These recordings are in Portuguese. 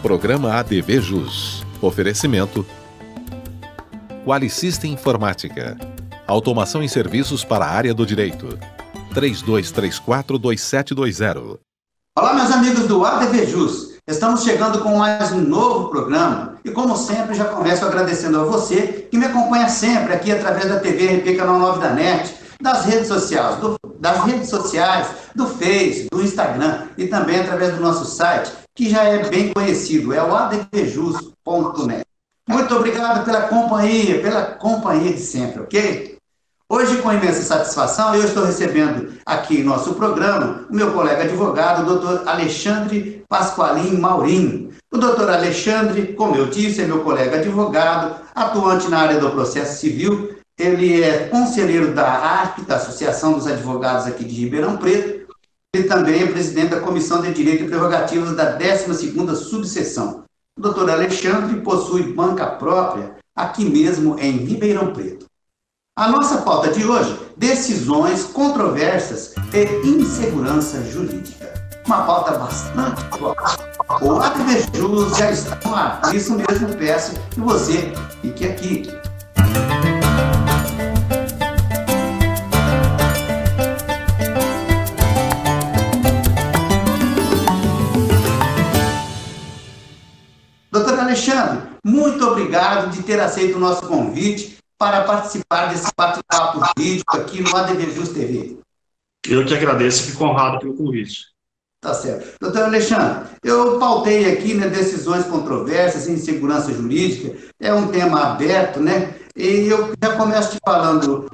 Programa ADV Jus. Oferecimento Qualisystem Informática. Automação em serviços para a área do direito. 3234-2720. Olá, meus amigos do ADV Jus. Estamos chegando com mais um novo programa e, como sempre, já começo agradecendo a você que me acompanha sempre aqui através da TV RP Canal 9 da NET, das redes sociais, do Face, do Instagram e também através do nosso site, que já é bem conhecido, é o advjus.net. Muito obrigado pela companhia de sempre, ok? Hoje, com imensa satisfação, eu estou recebendo aqui em nosso programa o meu colega advogado, o doutor Alexandre Pasqualin Maurinho. O doutor Alexandre, como eu disse, é meu colega advogado, atuante na área do processo civil. Ele é conselheiro da ARP, da Associação dos Advogados aqui de Ribeirão Preto. Ele também é presidente da Comissão de Direito e Prerrogativas da 12ª Subseção. O doutor Alexandre possui banca própria aqui mesmo em Ribeirão Preto. A nossa pauta de hoje, decisões, controvérsias e insegurança jurídica. Uma pauta bastante forte. O ADV Jus já está no ar. Por isso mesmo, peço que você fique aqui. Doutor Alexandre, muito obrigado de ter aceito o nosso convite para participar desse bate-papo jurídico aqui no ADV Jus TV. Eu que agradeço e fico honrado pelo convite. Tá certo. Doutor Alexandre, eu pautei aqui, né, decisões controversas, insegurança jurídica, é um tema aberto, né? E eu já começo te falando,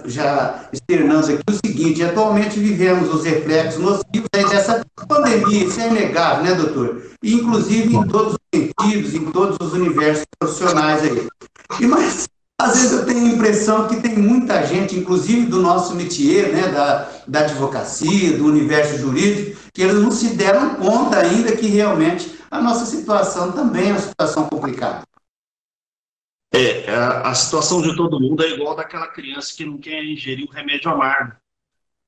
já externando aqui o seguinte: atualmente vivemos os reflexos nocivos aí dessa pandemia, isso é inegável, né, doutor? E, inclusive em todos os sentidos, em todos os universos profissionais aí. Mas, às vezes, eu tenho a impressão que tem muita gente, inclusive do nosso métier, né, da advocacia, do universo jurídico, que eles não se deram conta ainda que realmente a nossa situação também é uma situação complicada. A situação de todo mundo é igual daquela criança que não quer ingerir o remédio amargo.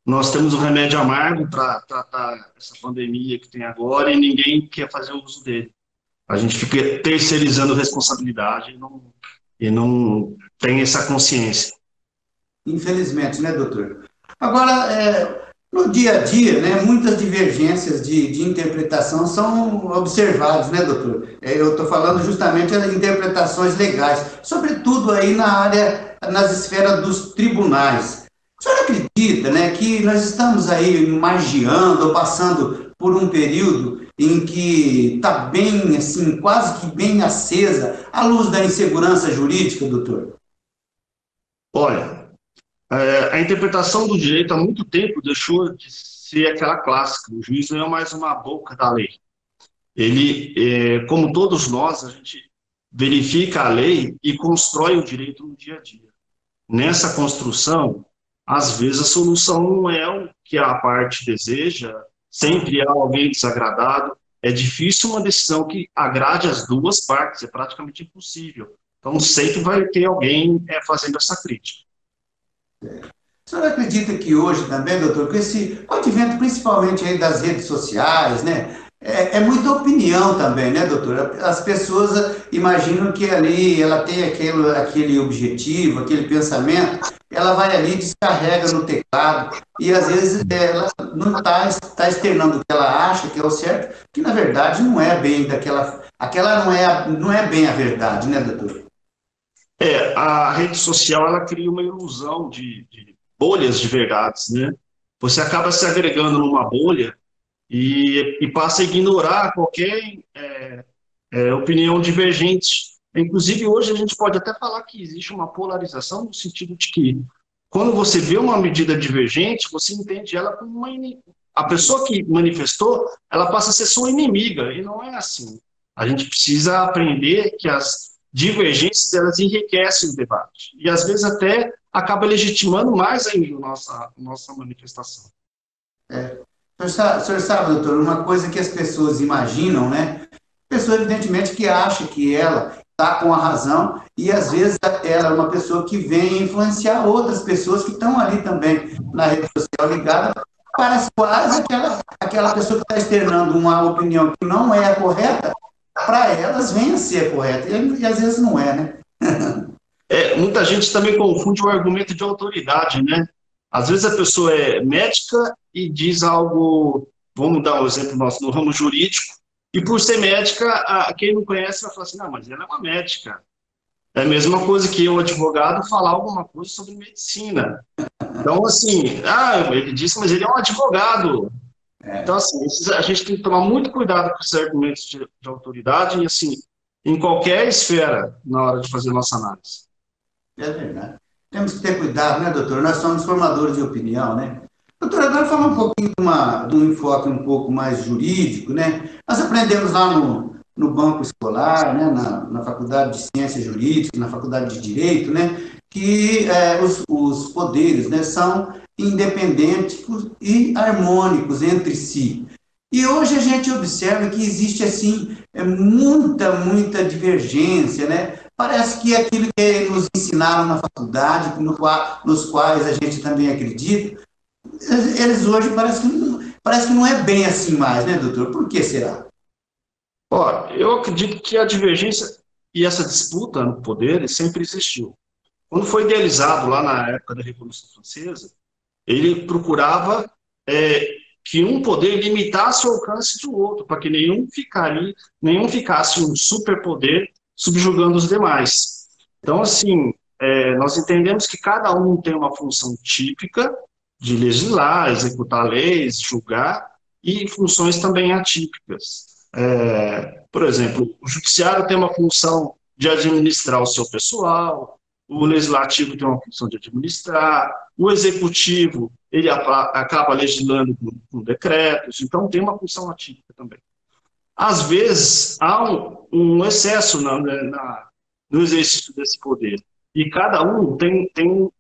Nós temos o remédio amargo para tratar essa pandemia que tem agora e ninguém quer fazer uso dele. A gente fica terceirizando responsabilidade e não tem essa consciência. Infelizmente, né, doutor? Agora, no dia a dia, né, muitas divergências de interpretação são observadas, né, doutor? Eu estou falando justamente das interpretações legais, sobretudo aí nas esferas dos tribunais. O senhor acredita, né, que nós estamos aí margeando, ou passando por um período em que está bem, assim, quase que bem acesa a luz da insegurança jurídica, doutor? Olha, a interpretação do direito há muito tempo deixou de ser aquela clássica. O juiz não é mais uma boca da lei. Ele, como todos nós, a gente verifica a lei e constrói o direito no dia a dia. Nessa construção, às vezes a solução não é o que a parte deseja, sempre há alguém desagradado. É difícil uma decisão que agrade as duas partes, é praticamente impossível. Então, sempre vai ter alguém fazendo essa crítica. O senhor acredita que hoje também, doutor, com esse advento principalmente aí das redes sociais, né, é muita opinião também, né, doutor? As pessoas imaginam que ali ela tem aquele objetivo, aquele pensamento, ela vai ali, descarrega no teclado e às vezes ela não está externando o que ela acha que é o certo, que na verdade não é bem aquela não é bem a verdade, né, doutor? A rede social, ela cria uma ilusão de bolhas de verdades, né? Você acaba se agregando numa bolha e passa a ignorar qualquer opinião divergente. Inclusive, hoje a gente pode até falar que existe uma polarização no sentido de que, quando você vê uma medida divergente, você entende ela como uma inimiga. A pessoa que manifestou, ela passa a ser sua inimiga, e não é assim. A gente precisa aprender que as divergências, elas enriquecem o debate. E, às vezes, até acaba legitimando mais ainda a nossa manifestação. O senhor sabe, doutor, uma coisa que as pessoas imaginam, né? A pessoa, evidentemente, que acha que ela está com a razão e, às vezes, ela é uma pessoa que vem influenciar outras pessoas que estão ali também na rede social ligada Para as quais aquela pessoa que está externando uma opinião que não é a correta, para elas vem a ser a correta, e às vezes não é, né? Muita gente também confunde o argumento de autoridade, né? Às vezes a pessoa é médica e diz algo, vamos dar um exemplo nosso, no ramo jurídico, e por ser médica, quem não conhece vai falar assim, não, mas ela é uma médica. É a mesma coisa que eu, advogado, falar alguma coisa sobre medicina. Então, assim, ele disse, mas ele é um advogado. Então, assim, a gente tem que tomar muito cuidado com esses argumentos de autoridade e, assim, em qualquer esfera, na hora de fazer nossa análise. É verdade. Temos que ter cuidado, né, doutor? Nós somos formadores de opinião, né? Doutor, agora falar um pouquinho de um enfoque um pouco mais jurídico, né? Nós aprendemos lá no banco escolar, né, na Faculdade de Ciências Jurídicas, na Faculdade de Direito, né, que os poderes, né, são independentes e harmônicos entre si. E hoje a gente observa que existe, assim, muita divergência, né? Parece que aquilo que nos ensinaram na faculdade, nos quais a gente também acredita, eles hoje parece que não é bem assim mais, né, doutor? Por que será? Ó, eu acredito que a divergência e essa disputa no poder sempre existiu. Quando foi idealizado lá na época da Revolução Francesa, ele procurava que um poder limitasse o alcance do outro, para que nenhum ficasse um superpoder subjugando os demais. Então, assim, nós entendemos que cada um tem uma função típica de legislar, executar leis, julgar, e funções também atípicas. Por exemplo, o judiciário tem uma função de administrar o seu pessoal, o legislativo tem uma função de administrar, o executivo ele acaba legislando com decretos, então tem uma função atípica também. Às vezes, há um excesso no exercício desse poder, e cada um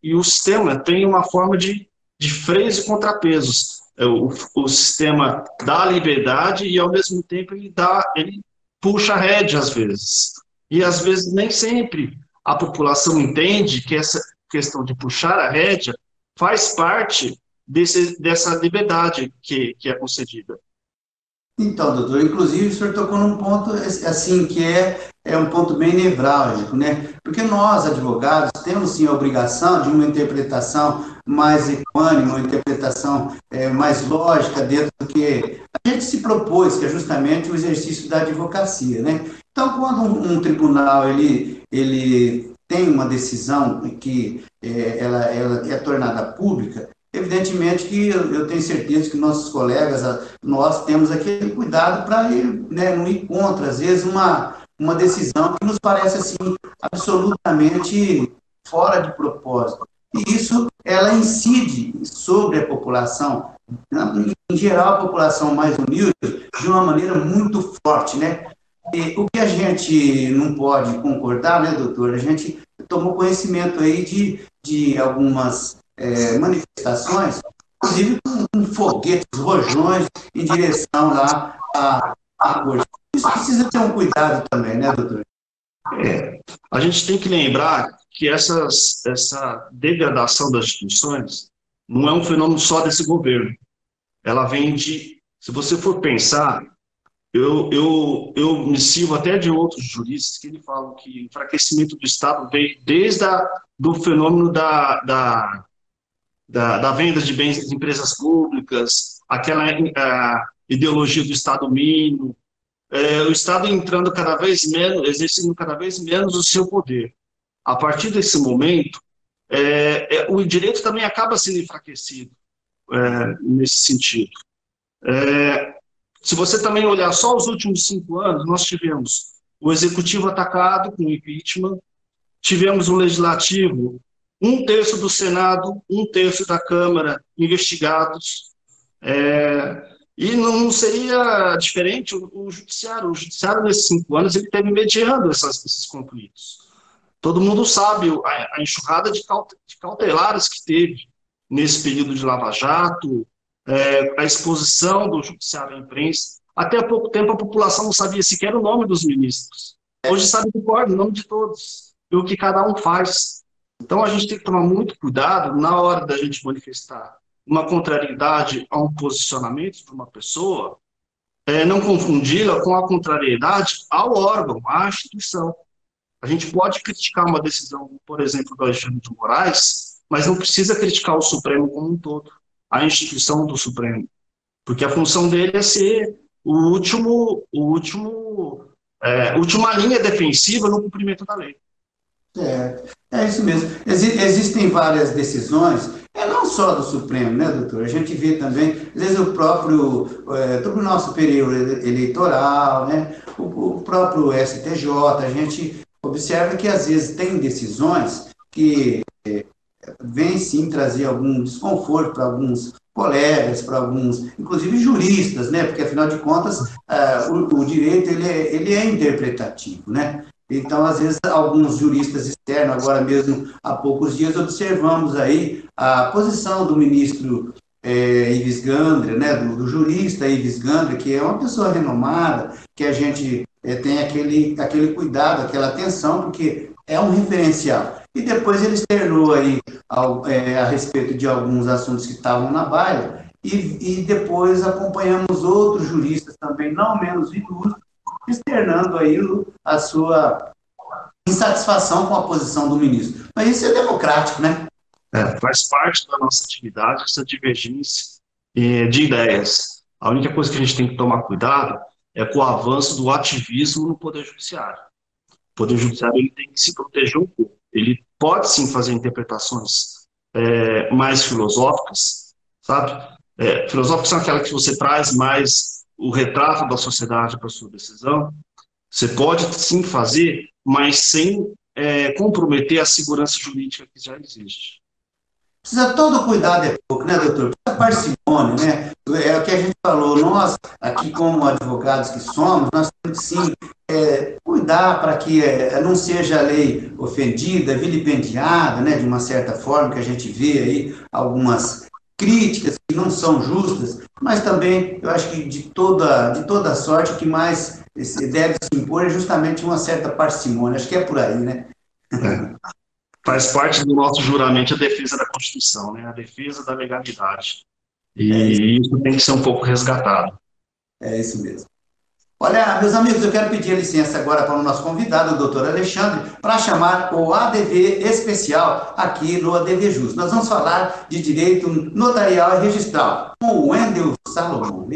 e o sistema tem uma forma de freios e contrapesos. O sistema dá a liberdade e, ao mesmo tempo, ele puxa a rédea, às vezes. E, às vezes, nem sempre a população entende que essa questão de puxar a rédea faz parte dessa liberdade que é concedida. Então, doutor, inclusive o senhor tocou num ponto assim que é um ponto bem nevrálgico, né? Porque nós, advogados, temos sim a obrigação de uma interpretação mais equânime, uma interpretação mais lógica dentro do que a gente se propôs, que é justamente o exercício da advocacia, né? Então, quando um tribunal ele tem uma decisão que ela é tornada pública, evidentemente que eu tenho certeza que nossos colegas, nós temos aquele cuidado para não ir contra, às vezes, uma decisão que nos parece assim, absolutamente fora de propósito. E isso, ela incide sobre a população, em geral, a população mais humilde, de uma maneira muito forte, né? E o que a gente não pode concordar, né, doutor? A gente tomou conhecimento aí de algumas manifestações, inclusive com foguetes, rojões, em direção lá à corte. Isso precisa ter um cuidado também, né, doutor? A gente tem que lembrar que essa degradação das instituições não é um fenômeno só desse governo. Ela vem se você for pensar, eu me sirvo até de outros juristas que falam que o enfraquecimento do Estado veio desde do fenômeno da venda de bens de empresas públicas, aquela ideologia do Estado mínimo, o Estado entrando cada vez menos, exercendo cada vez menos o seu poder. A partir desse momento, o direito também acaba sendo enfraquecido nesse sentido. Se você também olhar só os últimos 5 anos, nós tivemos o executivo atacado com impeachment, tivemos o legislativo, 1/3 do Senado, 1/3 da Câmara investigados, e não seria diferente o Judiciário. O Judiciário, nesses 5 anos, ele esteve mediando esses conflitos. Todo mundo sabe a enxurrada de cautelares que teve nesse período de Lava Jato, a exposição do Judiciário à imprensa. Até há pouco tempo a população não sabia sequer o nome dos ministros. Hoje sabe de cor o nome de todos, e o que cada um faz. Então a gente tem que tomar muito cuidado na hora da gente manifestar uma contrariedade a um posicionamento de uma pessoa, não confundi-la com a contrariedade ao órgão, à instituição. A gente pode criticar uma decisão, por exemplo, do Alexandre de Moraes, mas não precisa criticar o Supremo como um todo, a instituição do Supremo, porque a função dele é ser última linha defensiva no cumprimento da lei. É isso mesmo. Existem várias decisões, não só do Supremo, né, doutor? A gente vê também, às vezes, o próprio Tribunal Superior Eleitoral, né, o próprio STJ, a gente observa que, às vezes, tem decisões que vêm, sim, trazer algum desconforto para alguns colegas, para alguns, inclusive juristas, né, porque, afinal de contas, o direito ele é interpretativo, né? Então, às vezes, alguns juristas externos, agora mesmo há poucos dias, observamos aí a posição do ministro Ives Gandra, né, do jurista Ives Gandra, que é uma pessoa renomada, que a gente tem aquele cuidado, aquela atenção, porque é um referencial. E depois ele externou aí a respeito de alguns assuntos que estavam na baila, e depois acompanhamos outros juristas também, não menos ilustres, externando aí a sua insatisfação com a posição do ministro. Mas isso é democrático, né? Faz parte da nossa atividade essa divergência de ideias. A única coisa que a gente tem que tomar cuidado é com o avanço do ativismo no Poder Judiciário. O Poder Judiciário ele tem que se proteger um pouco. Ele pode sim fazer interpretações mais filosóficas, sabe? Filosóficas são aquelas que você traz mais o retrato da sociedade para a sua decisão. Você pode sim fazer, mas sem comprometer a segurança jurídica que já existe. Precisa todo cuidado, é pouco, né, doutor? Precisa parcimônia, né? É o que a gente falou, nós, aqui como advogados que somos, nós temos que sim cuidar para que não seja a lei ofendida, vilipendiada, né, de uma certa forma, que a gente vê aí algumas críticas que não são justas, mas também eu acho que de toda sorte o que mais deve se impor é justamente uma certa parcimônia. Acho que é por aí, né? Faz parte do nosso juramento a defesa da Constituição, né? A defesa da legalidade. E isso tem que ser um pouco resgatado. É isso mesmo. Olha, meus amigos, eu quero pedir licença agora para o nosso convidado, o doutor Alexandre, para chamar o ADV especial aqui no ADV Jus. Nós vamos falar de direito notarial e registral com o Wendel Salomão.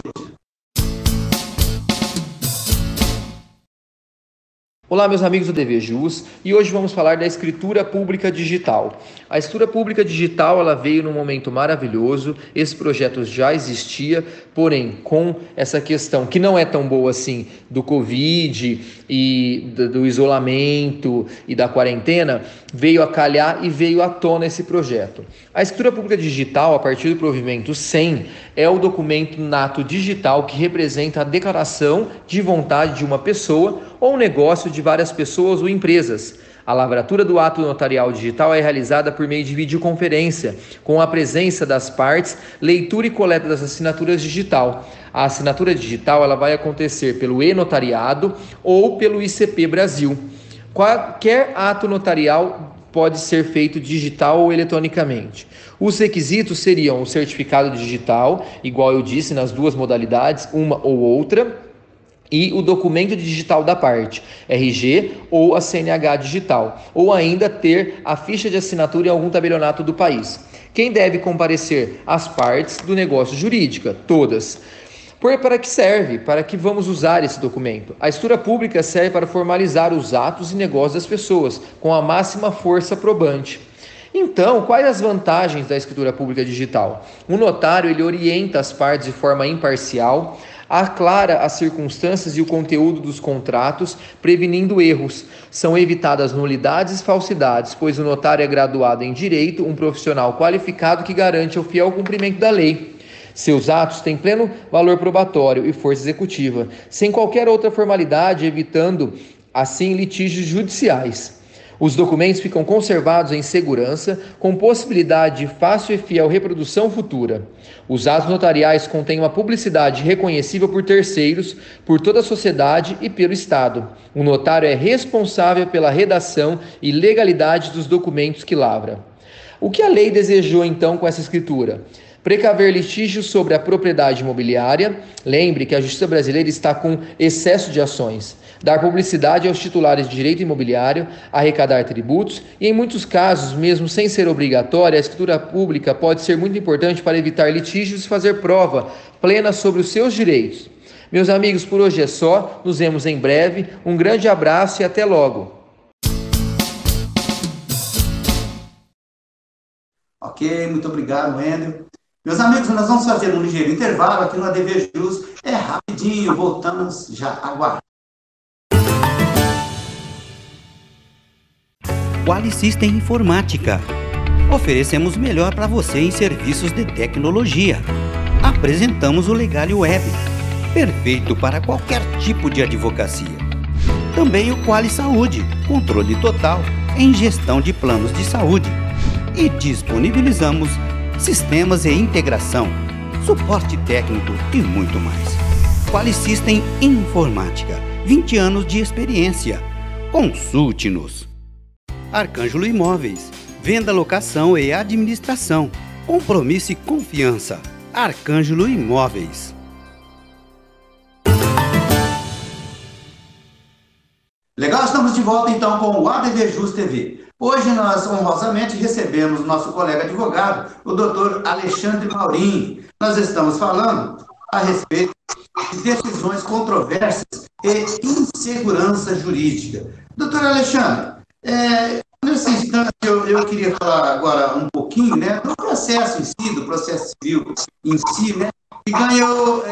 Olá, meus amigos do ADV Jus, e hoje vamos falar da escritura pública digital. A escritura pública digital ela veio num momento maravilhoso, esse projeto já existia, porém com essa questão que não é tão boa assim do Covid e do isolamento e da quarentena, veio a calhar e veio à tona esse projeto. A escritura pública digital, a partir do provimento 100, é o documento nato digital que representa a declaração de vontade de uma pessoa ou um negócio de várias pessoas ou empresas. A lavratura do ato notarial digital é realizada por meio de videoconferência, com a presença das partes, leitura e coleta das assinaturas digital. A assinatura digital ela vai acontecer pelo e-notariado ou pelo ICP Brasil. Qualquer ato notarial pode ser feito digital ou eletronicamente. Os requisitos seriam o certificado digital, igual eu disse, nas duas modalidades, uma ou outra, e o documento digital da parte, RG ou a CNH digital, ou ainda ter a ficha de assinatura em algum tabelionato do país. Quem deve comparecer? As partes do negócio jurídica, todas. Para que serve? Para que vamos usar esse documento? A escritura pública serve para formalizar os atos e negócios das pessoas, com a máxima força probante. Então, quais as vantagens da escritura pública digital? O notário ele orienta as partes de forma imparcial, aclara as circunstâncias e o conteúdo dos contratos, prevenindo erros. São evitadas nulidades e falsidades, pois o notário é graduado em direito, um profissional qualificado que garante o fiel cumprimento da lei. Seus atos têm pleno valor probatório e força executiva, sem qualquer outra formalidade, evitando, assim, litígios judiciais. Os documentos ficam conservados em segurança, com possibilidade de fácil e fiel reprodução futura. Os atos notariais contêm uma publicidade reconhecível por terceiros, por toda a sociedade e pelo Estado. O notário é responsável pela redação e legalidade dos documentos que lavra. O que a lei desejou, então, com essa escritura? Precaver litígios sobre a propriedade imobiliária. Lembre que a Justiça brasileira está com excesso de ações. Dar publicidade aos titulares de direito imobiliário, arrecadar tributos e, em muitos casos, mesmo sem ser obrigatória, a escritura pública pode ser muito importante para evitar litígios e fazer prova plena sobre os seus direitos. Meus amigos, por hoje é só. Nos vemos em breve. Um grande abraço e até logo. Ok, muito obrigado, Wendel. Meus amigos, nós vamos fazer um ligeiro intervalo aqui no ADV Jus. É rapidinho, voltamos já agora. Qualisystem Informática. Oferecemos o melhor para você em serviços de tecnologia. Apresentamos o Legal Web, perfeito para qualquer tipo de advocacia. Também o Quali Saúde, controle total em gestão de planos de saúde. E disponibilizamos sistemas e integração, suporte técnico e muito mais. Qualisystem Informática, 20 anos de experiência. Consulte-nos. Arcângelo Imóveis, venda, locação e administração. Compromisso e confiança. Arcângelo Imóveis. Legal, estamos de volta então com o ADV Jus TV. Hoje nós honrosamente recebemos nosso colega advogado, o doutor Alexandre Maurinho. Nós estamos falando a respeito de decisões controversas e insegurança jurídica. Doutor Alexandre, nesse instante eu queria falar agora um pouquinho, né, do processo em si, do processo civil em si, né, que ganhou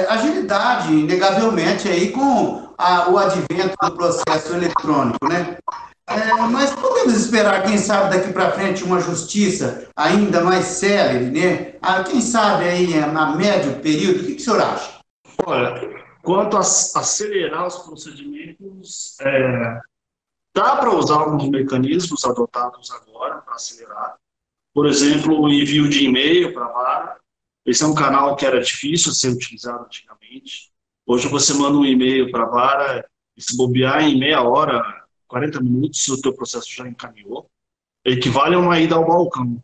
agilidade, inegavelmente, aí com o advento do processo eletrônico, né? Mas podemos esperar, quem sabe, daqui para frente, uma justiça ainda mais célere, né? Quem sabe aí, a médio período, o que o senhor acha? Olha, quanto a acelerar os procedimentos, dá para usar alguns mecanismos adotados agora para acelerar. Por exemplo, o envio de e-mail para a vara. Esse é um canal que era difícil de ser utilizado antigamente. Hoje você manda um e-mail para a vara, e se bobear em meia hora, 40 minutos, o teu processo já encaminhou. Equivale a uma ida ao balcão.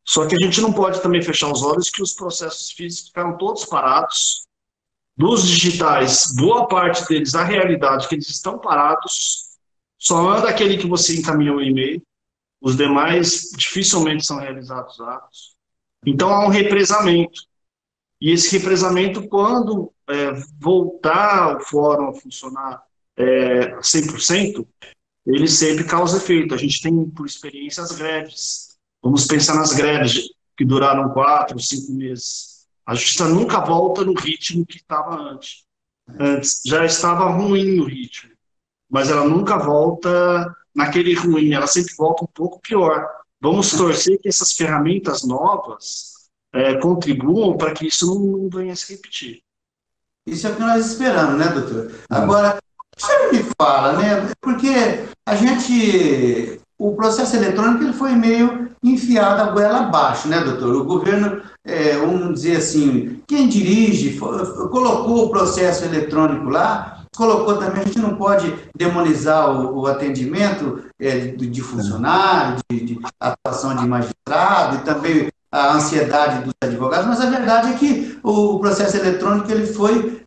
Só que a gente não pode também fechar os olhos que os processos físicos ficaram todos parados. Dos digitais, boa parte deles, a realidade é que eles estão parados, só anda aquele que você encaminhou o e-mail, os demais dificilmente são realizados atos. Então há um represamento. E esse represamento, quando voltar o fórum a funcionar 100%, ele sempre causa efeito. A gente tem, por experiência, as greves. Vamos pensar nas greves que duraram 4, 5 meses. A justiça nunca volta no ritmo que estava antes. Antes já estava ruim o ritmo, mas ela nunca volta naquele ruim, ela sempre volta um pouco pior. Vamos torcer que essas ferramentas novas contribuam para que isso não venha a se repetir. Isso é o que nós esperamos, né, doutor? Agora, o senhor me fala, né, porque o processo eletrônico ele foi meio enfiado a goela abaixo, né, doutor? O governo, vamos dizer assim, quem dirige, colocou o processo eletrônico lá, colocou também, a gente não pode demonizar o atendimento de funcionário, de atuação de magistrado e também a ansiedade dos advogados, mas a verdade é que o processo eletrônico ele foi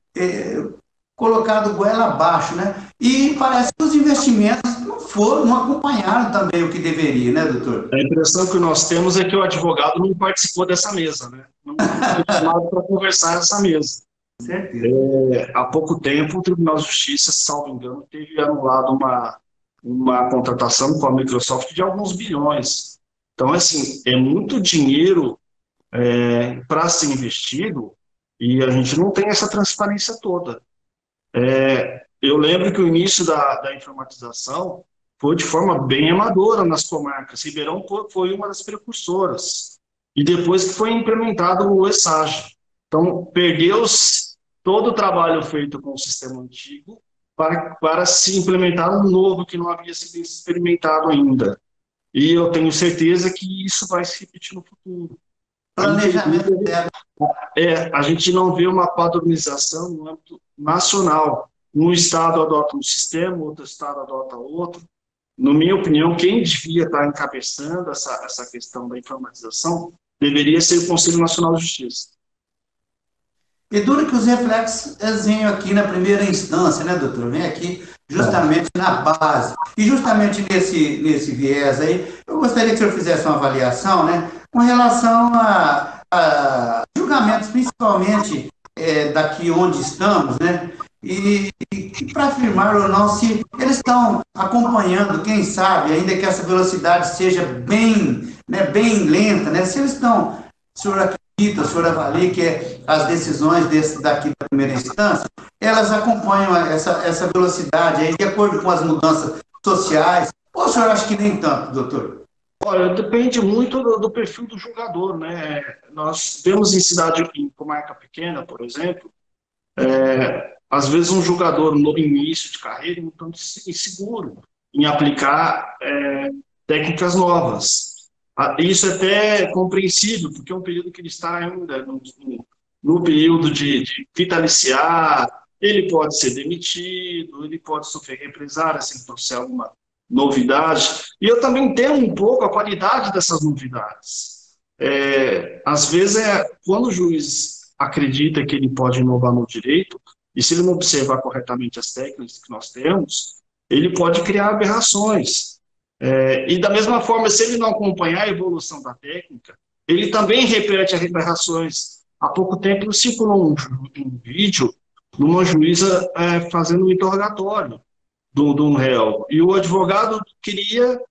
colocado goela abaixo, né? E parece que os investimentos não acompanharam também o que deveria, né, doutor? A impressão que nós temos é que o advogado não participou dessa mesa, né? Não foi chamado para conversar nessa mesa. Certeza. Há pouco tempo, o Tribunal de Justiça, salvo engano, teve anulado uma contratação com a Microsoft de alguns bilhões. Então, assim, é muito dinheiro para ser investido e a gente não tem essa transparência toda. Eu lembro que o início da informatização foi de forma bem amadora nas comarcas. Ribeirão foi uma das precursoras. E depois que foi implementado o ESAG. Então, perdeu-se todo o trabalho feito com o sistema antigo para se implementar um novo que não havia sido experimentado ainda. E eu tenho certeza que isso vai se repetir no futuro. Planejamento a gente não vê uma padronização no âmbito nacional. Um estado adota um sistema, outro estado adota outro. Na minha opinião, quem devia estar encabeçando essa questão da informatização deveria ser o Conselho Nacional de Justiça. E duro que os reflexos vêm aqui na primeira instância, né, doutor? Vem aqui justamente na base. E justamente nesse viés aí, eu gostaria que o senhor fizesse uma avaliação, né, com relação a julgamentos, principalmente daqui onde estamos, né, e para afirmar ou não se eles estão acompanhando, quem sabe, ainda que essa velocidade seja bem, né, bem lenta, né, se eles estão, o senhor acredita, o senhor avalia que as decisões daqui da primeira instância, elas acompanham essa velocidade aí, de acordo com as mudanças sociais, ou o senhor acha que nem tanto, doutor? Olha, depende muito do perfil do julgador, né? Nós vemos em cidade, em comarca pequena, por exemplo, às vezes um jogador no início de carreira muito inseguro em aplicar técnicas novas. Isso é até compreensível, porque é um período que ele está ainda no período de vitaliciar, ele pode ser demitido, ele pode sofrer represália se ele trouxer alguma novidade. E eu também entendo um pouco a qualidade dessas novidades. Às vezes, quando o juiz acredita que ele pode inovar no direito, e se ele não observar corretamente as técnicas que nós temos, ele pode criar aberrações. E da mesma forma, se ele não acompanhar a evolução da técnica, ele também repete as aberrações. Há pouco tempo circulou um vídeo de uma juíza fazendo um interrogatório de um réu, e o advogado queria,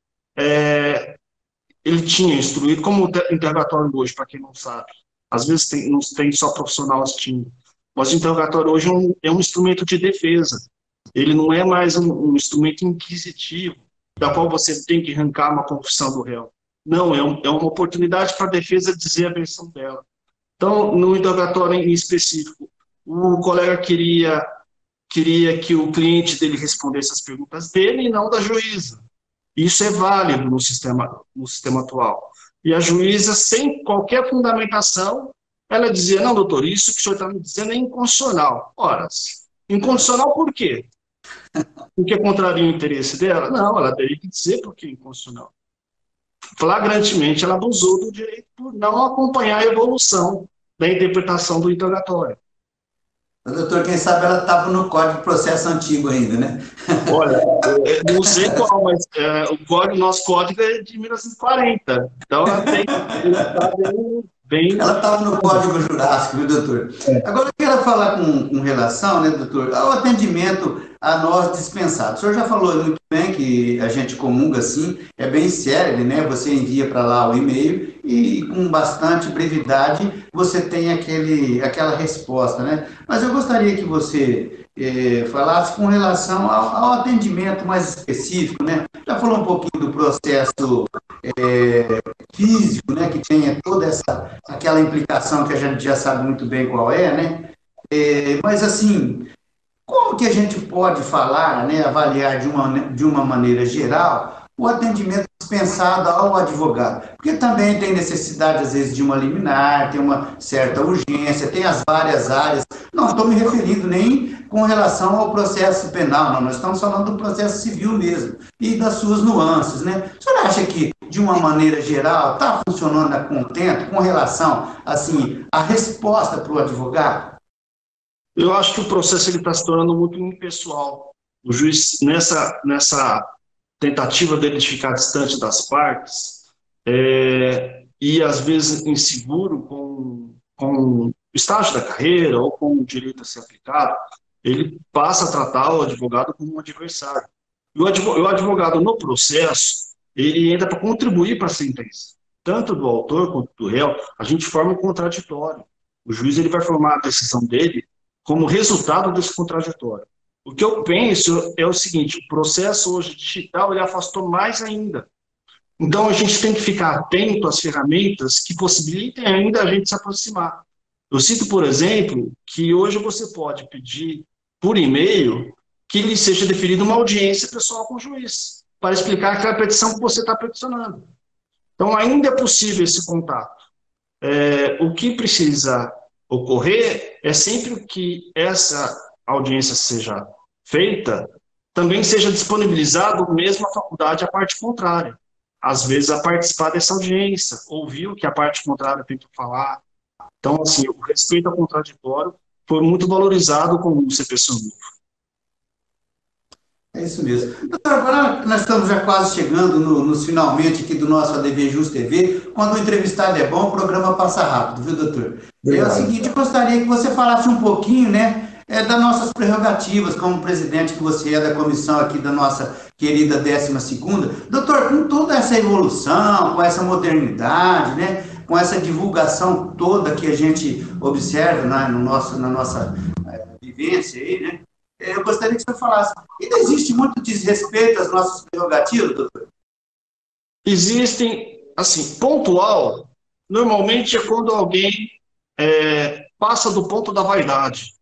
ele tinha instruído, como o interrogatório hoje, para quem não sabe, às vezes não tem só profissional assistindo, mas o interrogatório hoje é um instrumento de defesa, ele não é mais um instrumento inquisitivo, da qual você tem que arrancar uma confissão do réu. Não, é uma oportunidade para a defesa dizer a versão dela. Então, no interrogatório em específico, o colega queria que o cliente dele respondesse as perguntas dele e não da juíza. Isso é válido no sistema atual. E a juíza, sem qualquer fundamentação, ela dizia, não, doutor, isso que o senhor está me dizendo é inconstitucional. Ora, inconstitucional por quê? Porque contraria o interesse dela? Não, ela teria que dizer por que é inconstitucional. Flagrantemente, ela abusou do direito por não acompanhar a evolução da interpretação do interrogatório. Doutor, quem sabe ela estava no Código de Processo antigo ainda, né? Olha, não sei qual, mas nosso código é de 1940. Então, ela tem bem... Ela estava no Código Jurássico, viu, doutor? Agora, eu quero falar com relação, né, doutor, ao atendimento a nós dispensados. O senhor já falou muito bem que a gente comunga, assim, é bem sério, né? Você envia para lá o e-mail e com bastante brevidade você tem aquela resposta, né? Mas eu gostaria que você falasse com relação ao atendimento mais específico, né? Já falou um pouquinho do processo físico, né? Que tem toda aquela implicação que a gente já sabe muito bem qual é, né? Mas, assim, como que a gente pode falar, né, avaliar de uma maneira geral o atendimento dispensado ao advogado? Porque também tem necessidade, às vezes, de uma liminar, tem uma certa urgência, tem as várias áreas. Não estou me referindo nem com relação ao processo penal, não. Nós estamos falando do processo civil mesmo e das suas nuances, né? O senhor acha que, de uma maneira geral, está funcionando a contento com relação, assim, à resposta para o advogado? Eu acho que o processo está se tornando muito impessoal. O juiz, nessa tentativa dele de ficar distante das partes, e às vezes inseguro com o estágio da carreira ou com o direito a ser aplicado, ele passa a tratar o advogado como um adversário. E o advogado, no processo, ele entra para contribuir para a sentença. Tanto do autor quanto do réu, a gente forma um contraditório. O juiz ele vai formar a decisão dele como resultado desse contraditório. O que eu penso é o seguinte, o processo hoje digital ele afastou mais ainda. Então a gente tem que ficar atento às ferramentas que possibilitem ainda a gente se aproximar. Eu cito, por exemplo, que hoje você pode pedir por e-mail que lhe seja deferida uma audiência pessoal com o juiz, para explicar aquela petição que você está peticionando. Então ainda é possível esse contato. O que precisa ocorrer é sempre que essa audiência seja feita, também seja disponibilizado mesmo à faculdade a parte contrária. às vezes, a participar dessa audiência, ouvir o que a parte contrária tem para falar. Então, assim, o respeito ao contraditório foi muito valorizado com o CPC Novo. É isso mesmo. Doutor, agora nós estamos já quase chegando nos finalmente aqui do nosso ADV Jus TV. Quando o entrevistado é bom, o programa passa rápido, viu, doutor? É o seguinte, eu gostaria que você falasse um pouquinho, né, das nossas prerrogativas como presidente que você é da comissão aqui da nossa querida 12ª. Doutor, com toda essa evolução, com essa modernidade, né, com essa divulgação toda que a gente observa na nossa vivência aí, né, eu gostaria que você falasse, ainda existe muito desrespeito às nossas prerrogativas, doutor? Existem, assim, pontual, normalmente é quando alguém passa do ponto da vaidade.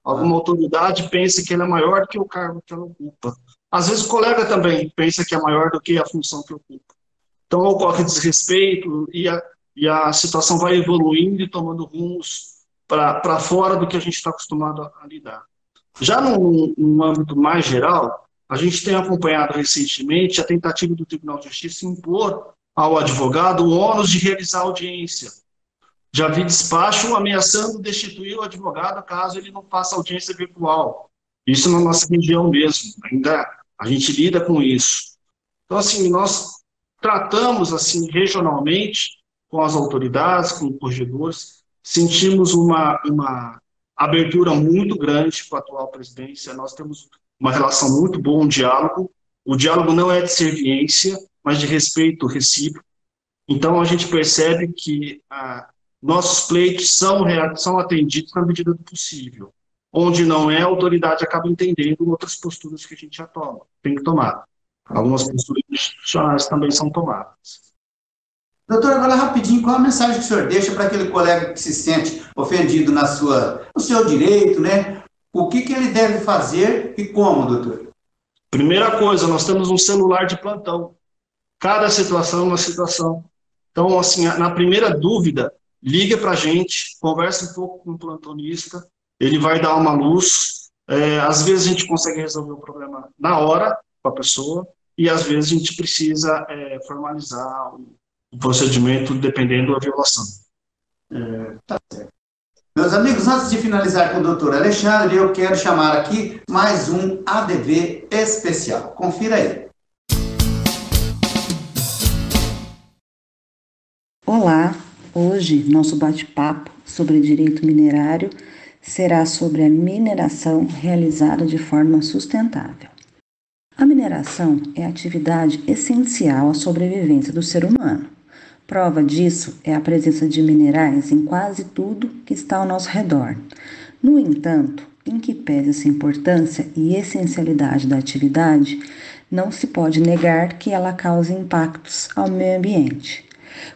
Alguma autoridade pensa que ela é maior do que o cargo que ela ocupa. Às vezes o colega também pensa que é maior do que a função que ocupa. Então ocorre desrespeito e a situação vai evoluindo e tomando rumos para fora do que a gente está acostumado a lidar. Já num âmbito mais geral, a gente tem acompanhado recentemente a tentativa do Tribunal de Justiça impor ao advogado o ônus de realizar a audiência. Já vi despacho ameaçando destituir o advogado caso ele não faça audiência virtual. Isso na nossa região mesmo, ainda a gente lida com isso. Então, assim, nós tratamos, assim, regionalmente, com as autoridades, com os corregedores, sentimos uma abertura muito grande com a atual presidência, nós temos uma relação muito boa, um diálogo. O diálogo não é de serviência, mas de respeito recíproco. Então, a gente percebe que nossos pleitos são atendidos na medida do possível. Onde não é, a autoridade acaba entendendo outras posturas que a gente já tem que tomar. Algumas posturas institucionais também são tomadas. Doutor, agora rapidinho, qual a mensagem que o senhor deixa para aquele colega que se sente ofendido no seu direito, né? O que ele deve fazer e como, doutor? Primeira coisa, nós temos um celular de plantão. Cada situação é uma situação. Então, assim, na primeira dúvida, liga para a gente, conversa um pouco com o plantonista, ele vai dar uma luz. Às vezes a gente consegue resolver o problema na hora com a pessoa e às vezes a gente precisa formalizar o procedimento dependendo da violação. Tá certo. Meus amigos, antes de finalizar com o doutor Alexandre, eu quero chamar aqui mais um ADV especial. Confira aí. Olá, hoje nosso bate-papo sobre direito minerário será sobre a mineração realizada de forma sustentável. A mineração é a atividade essencial à sobrevivência do ser humano. Prova disso é a presença de minerais em quase tudo que está ao nosso redor. No entanto, em que pese essa importância e essencialidade da atividade, não se pode negar que ela causa impactos ao meio ambiente.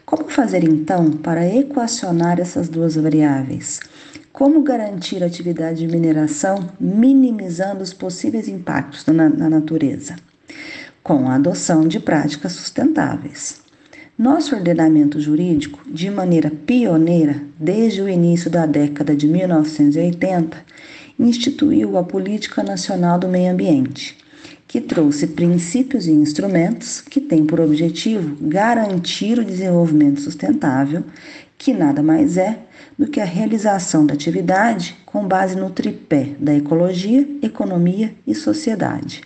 Como fazer então para equacionar essas duas variáveis? Como garantir a atividade de mineração minimizando os possíveis impactos na natureza? Com a adoção de práticas sustentáveis. Nosso ordenamento jurídico, de maneira pioneira, desde o início da década de 1980, instituiu a Política Nacional do Meio Ambiente, que trouxe princípios e instrumentos que têm por objetivo garantir o desenvolvimento sustentável, que nada mais é do que a realização da atividade com base no tripé da ecologia, economia e sociedade.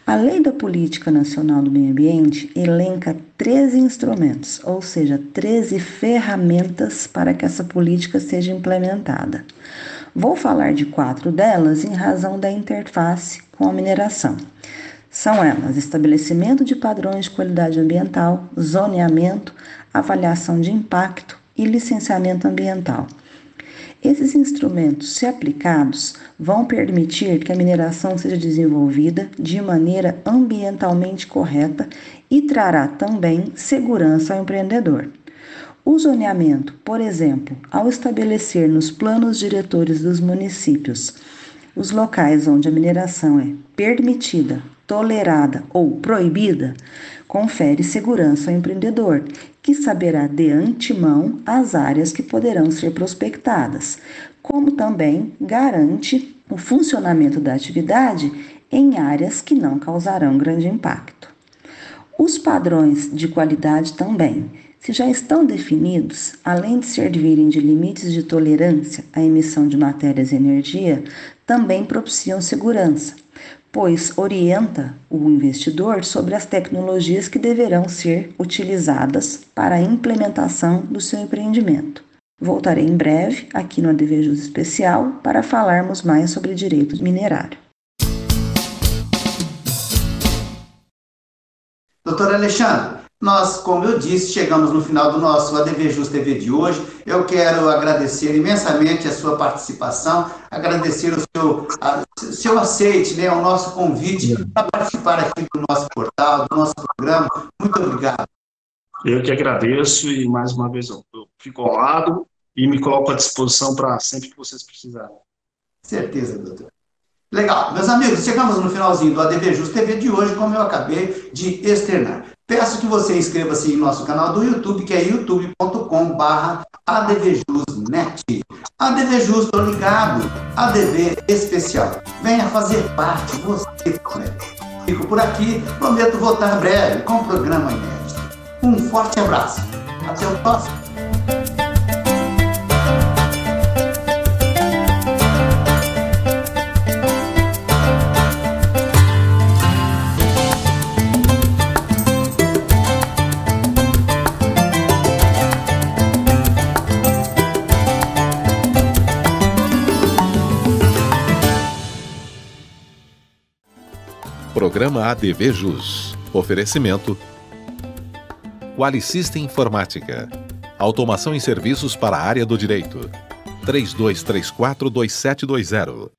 A Lei da Política Nacional do Meio Ambiente elenca 13 instrumentos, ou seja, 13 ferramentas para que essa política seja implementada. Vou falar de 4 delas em razão da interface com a mineração. São elas: estabelecimento de padrões de qualidade ambiental, zoneamento, avaliação de impacto e licenciamento ambiental. Esses instrumentos, se aplicados, vão permitir que a mineração seja desenvolvida de maneira ambientalmente correta e trará também segurança ao empreendedor. O zoneamento, por exemplo, ao estabelecer nos planos diretores dos municípios os locais onde a mineração é permitida, tolerada ou proibida, confere segurança ao empreendedor, que saberá de antemão as áreas que poderão ser prospectadas, como também garante o funcionamento da atividade em áreas que não causarão grande impacto. Os padrões de qualidade também, se já estão definidos, além de servirem de limites de tolerância à emissão de matérias e energia, também propiciam segurança, pois orienta o investidor sobre as tecnologias que deverão ser utilizadas para a implementação do seu empreendimento. Voltarei em breve aqui no ADV Jus Especial para falarmos mais sobre direito minerário. Doutor Alexandre, nós, como eu disse, chegamos no final do nosso ADV Jus TV de hoje. Eu quero agradecer imensamente a sua participação, agradecer o seu aceite, né, ao nosso convite para participar aqui do nosso portal, do nosso programa. Muito obrigado. Eu que agradeço e, mais uma vez, eu fico ao lado e me coloco à disposição para sempre que vocês precisarem. Certeza, doutor. Legal. Meus amigos, chegamos no finalzinho do ADV Jus TV de hoje, como eu acabei de externar. Peço que você inscreva-se em nosso canal do YouTube, que é youtube.com/advjusnet. ADV Jus, tô ligado. ADV Especial. Venha fazer parte, você também. Fico por aqui, prometo voltar breve com o programa inédito. Um forte abraço. Até o próximo. Programa ADV Jus. Oferecimento Qualisystem Informática. Automação em serviços para a área do direito. 3234-2720.